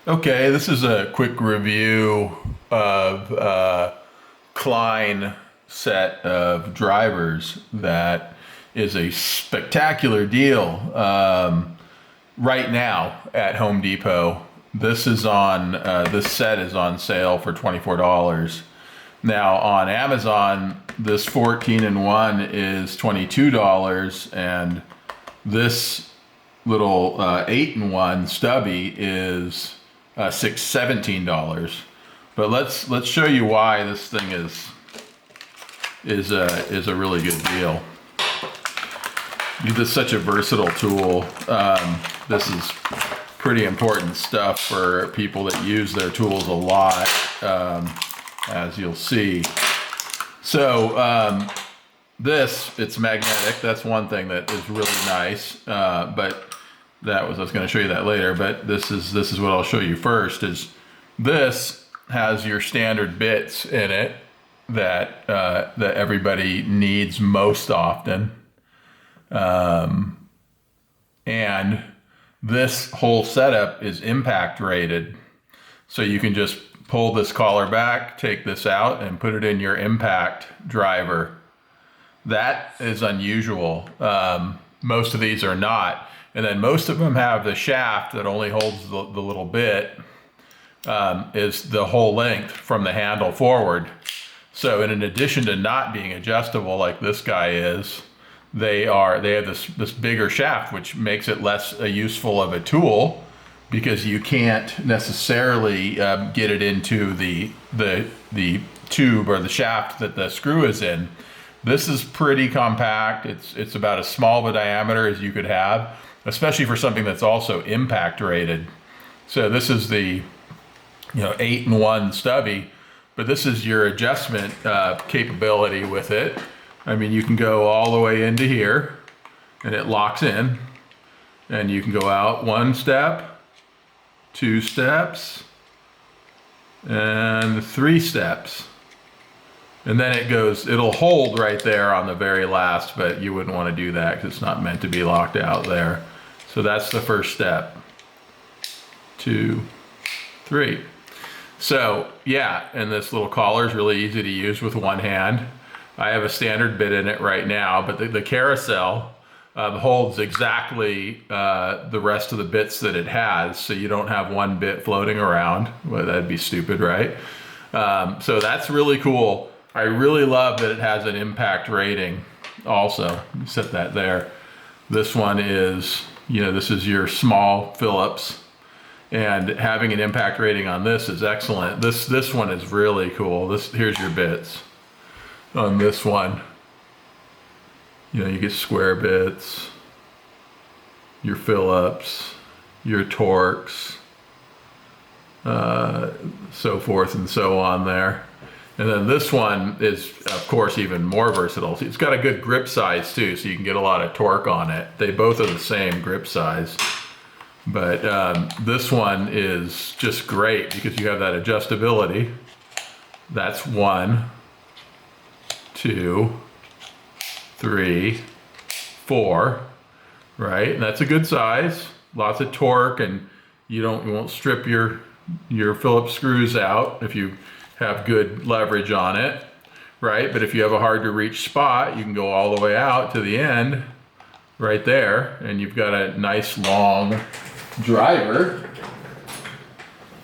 Okay, this is a quick review of Klein set of drivers that is a spectacular deal right now at Home Depot. This set is on sale for $24. Now on Amazon, this 14-in-1 is $22, and this little 8-in-1 Stubby is $17. But let's show you why this thing is a really good deal. This is such a versatile tool. This is pretty important stuff for people that use their tools a lot, as you'll see. So it's magnetic. That's one thing that is really nice. But I was going to show you that later. But this is what I'll show you first. Is this has your standard bits in it that that everybody needs most often, and this whole setup is impact rated, so you can just pull this collar back, take this out, and put it in your impact driver. That is unusual. Most of these are not. And then most of them have the shaft that only holds the little bit, is the whole length from the handle forward. So in addition to not being adjustable like this guy is, they have this bigger shaft, which makes it less useful of a tool, because you can't necessarily get it into the tube or the shaft that the screw is in. This is pretty compact. It's about as small of a diameter as you could have, especially for something that's also impact rated. So this is the 8-in-1 Stubby, but this is your adjustment capability with it. I mean, you can go all the way into here and it locks in, and you can go out 1 step, 2 steps, and 3 steps. And then it'll hold right there on the very last, but you wouldn't want to do that because it's not meant to be locked out there. So that's the first step. 2, 3. So yeah, and this little collar is really easy to use with one hand. I have a standard bit in it right now, but the carousel holds exactly the rest of the bits that it has, so you don't have one bit floating around. Well, that'd be stupid, right? So that's really cool. I really love that it has an impact rating also. Set that there. This one is, this is your small Phillips, and having an impact rating on this is excellent. This one is really cool. Here's your bits on this one. You get square bits, your Phillips, your Torx, so forth and so on there. And then this one is, of course, even more versatile. It's got a good grip size too, so you can get a lot of torque on it. They both are the same grip size. But this one is just great because you have that adjustability. That's 1, 2, 3, 4, right? And that's a good size. Lots of torque, and you won't strip your Phillips screws out if you have good leverage on it, right? But if you have a hard to reach spot, you can go all the way out to the end right there, and you've got a nice long driver.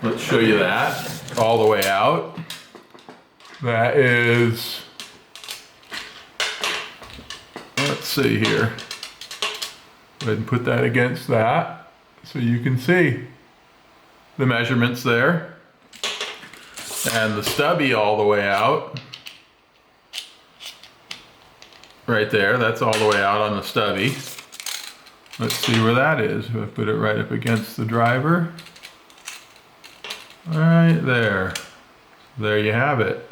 Let's show you that all the way out. That is, let's see here. Go ahead and put that against that so you can see the measurements there. And the Stubby all the way out. Right there, that's all the way out on the Stubby. Let's see where that is. If I put it right up against the driver. Right there. There you have it.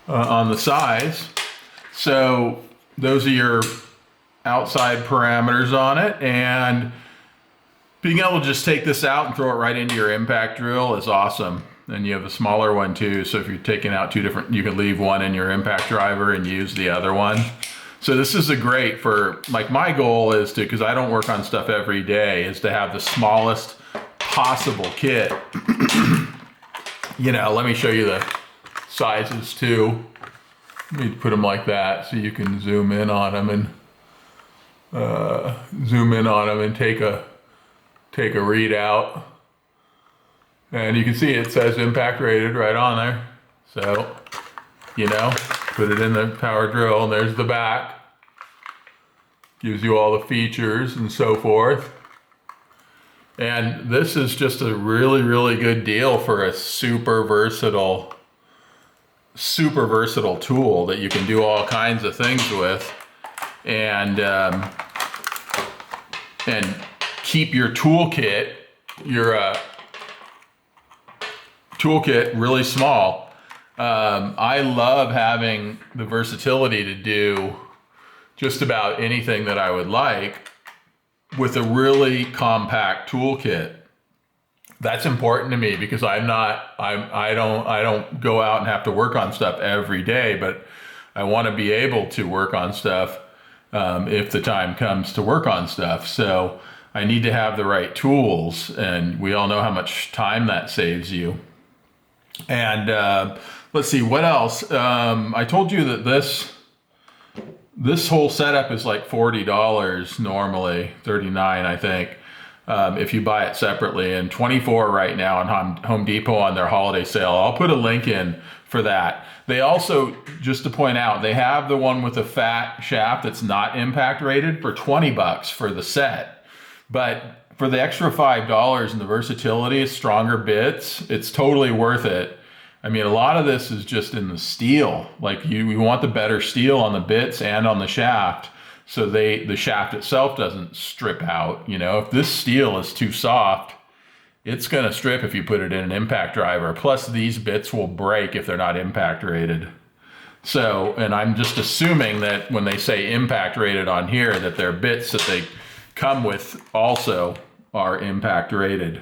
On the sides. So those are your outside parameters on it, and being able to just take this out and throw it right into your impact drill is awesome. And you have a smaller one too, so if you're taking out 2 different, you can leave one in your impact driver and use the other one. So this is a great for, like, my goal is to, because I don't work on stuff every day, is to have the smallest possible kit. You know, let me show you the sizes too. Let me put them like that so you can zoom in on them and take a readout. And you can see it says impact rated right on there. So, you know, put it in the power drill, and there's the back. Gives you all the features and so forth. And this is just a really, really good deal for a super versatile tool that you can do all kinds of things with, and keep your toolkit really small. I love having the versatility to do just about anything that I would like with a really compact toolkit. That's important to me because I don't go out and have to work on stuff every day, but I want to be able to work on stuff if the time comes to work on stuff. So I need to have the right tools, and we all know how much time that saves you. And let's see, what else? I told you that this whole setup is like $40 normally, $39 I think, if you buy it separately, and $24 right now on Home Depot on their holiday sale. I'll put a link in for that. They also, just to point out, they have the one with the fat shaft that's not impact rated for $20 for the set. But for the extra $5 and the versatility, stronger bits, it's totally worth it. I mean, a lot of this is just in the steel. Like we want the better steel on the bits and on the shaft, so the shaft itself doesn't strip out. You know, if this steel is too soft, it's gonna strip if you put it in an impact driver. Plus these bits will break if they're not impact rated. So, and I'm just assuming that when they say impact rated on here, that their bits that they come with also are impact rated.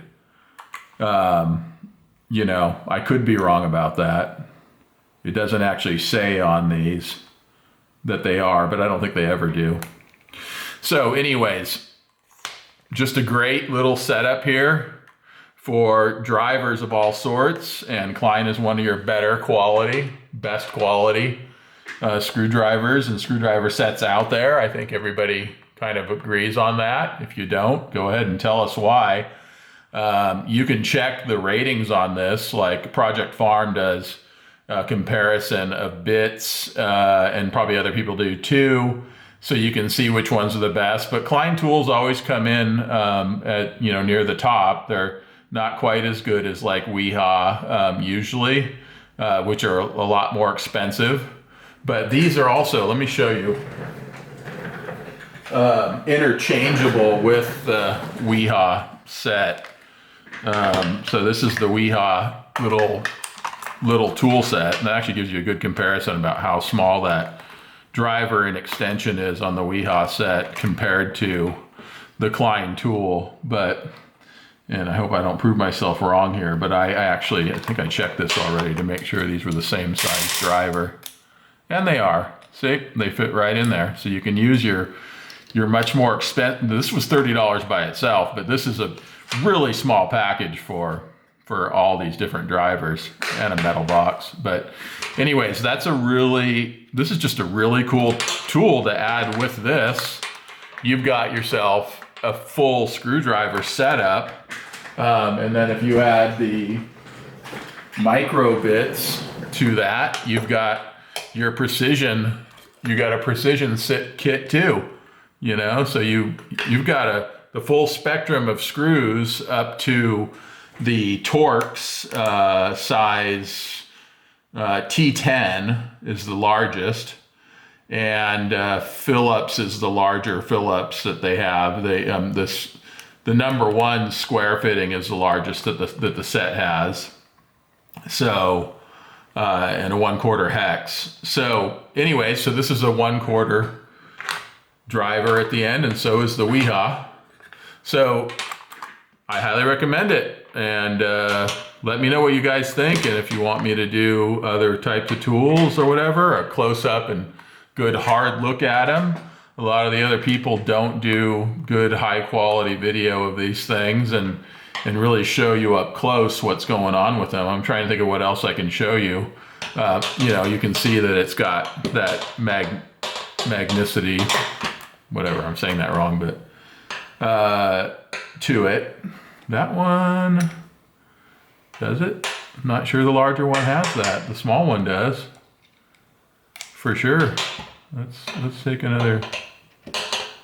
You know, I could be wrong about that. It doesn't actually say on these that they are, but I don't think they ever do. So anyways, just a great little setup here for drivers of all sorts. And Klein is one of your best quality screwdrivers and screwdriver sets out there. I think everybody kind of agrees on that. If you don't, go ahead and tell us why. You can check the ratings on this, like Project Farm does a comparison of bits, and probably other people do too. So you can see which ones are the best. But Klein tools always come in at, you know, near the top. They're not quite as good as like Wiha usually, which are a lot more expensive. But these are also, let me show you, interchangeable with the Wiha set. So this is the Wiha little tool set, and that actually gives you a good comparison about how small that driver and extension is on the Wiha set compared to the Klein tool. But, and I hope I don't prove myself wrong here, but I think I checked this already to make sure these were the same size driver, and they are. See, they fit right in there. So you can use your much more expensive, this was $30 by itself, but this is a really small package for all these different drivers and a metal box. But anyways, this is just a really cool tool to add with this. You've got yourself a full screwdriver setup. And then if you add the micro bits to that, you've got a precision sit kit too, you know? So you've got the full spectrum of screws up to the Torx size T10 is the largest, and Phillips is the larger Phillips that they have. The number one square fitting is the largest that the set has. So, and a 1/4 hex. So anyway, so this is a 1/4 driver at the end, and so is the Wiha. So I highly recommend it. And let me know what you guys think, and if you want me to do other types of tools or whatever, a close-up and good hard look at them. A lot of the other people don't do good high-quality video of these things, and and really show you up close what's going on with them. I'm trying to think of what else I can show you. You know, you can see that it's got that magnicity, whatever, I'm saying that wrong, but to it. That one, does it? I'm not sure the larger one has that. The small one does, for sure. Let's take another.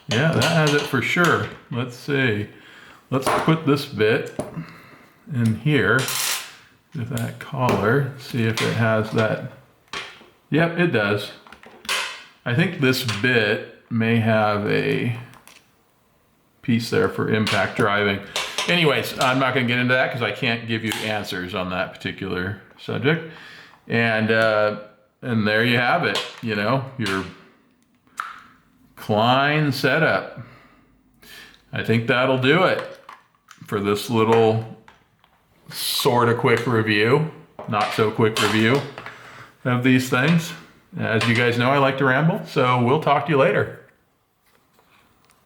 Yeah, that has it for sure. Let's see. Let's put this bit in here with that collar. See if it has that. Yep, it does. I think this bit may have a piece there for impact driving. Anyways, I'm not going to get into that because I can't give you answers on that particular subject. And there you have it. You know, your Klein setup. I think that'll do it for this little sort of quick review, not so quick review of these things. As you guys know, I like to ramble, so we'll talk to you later.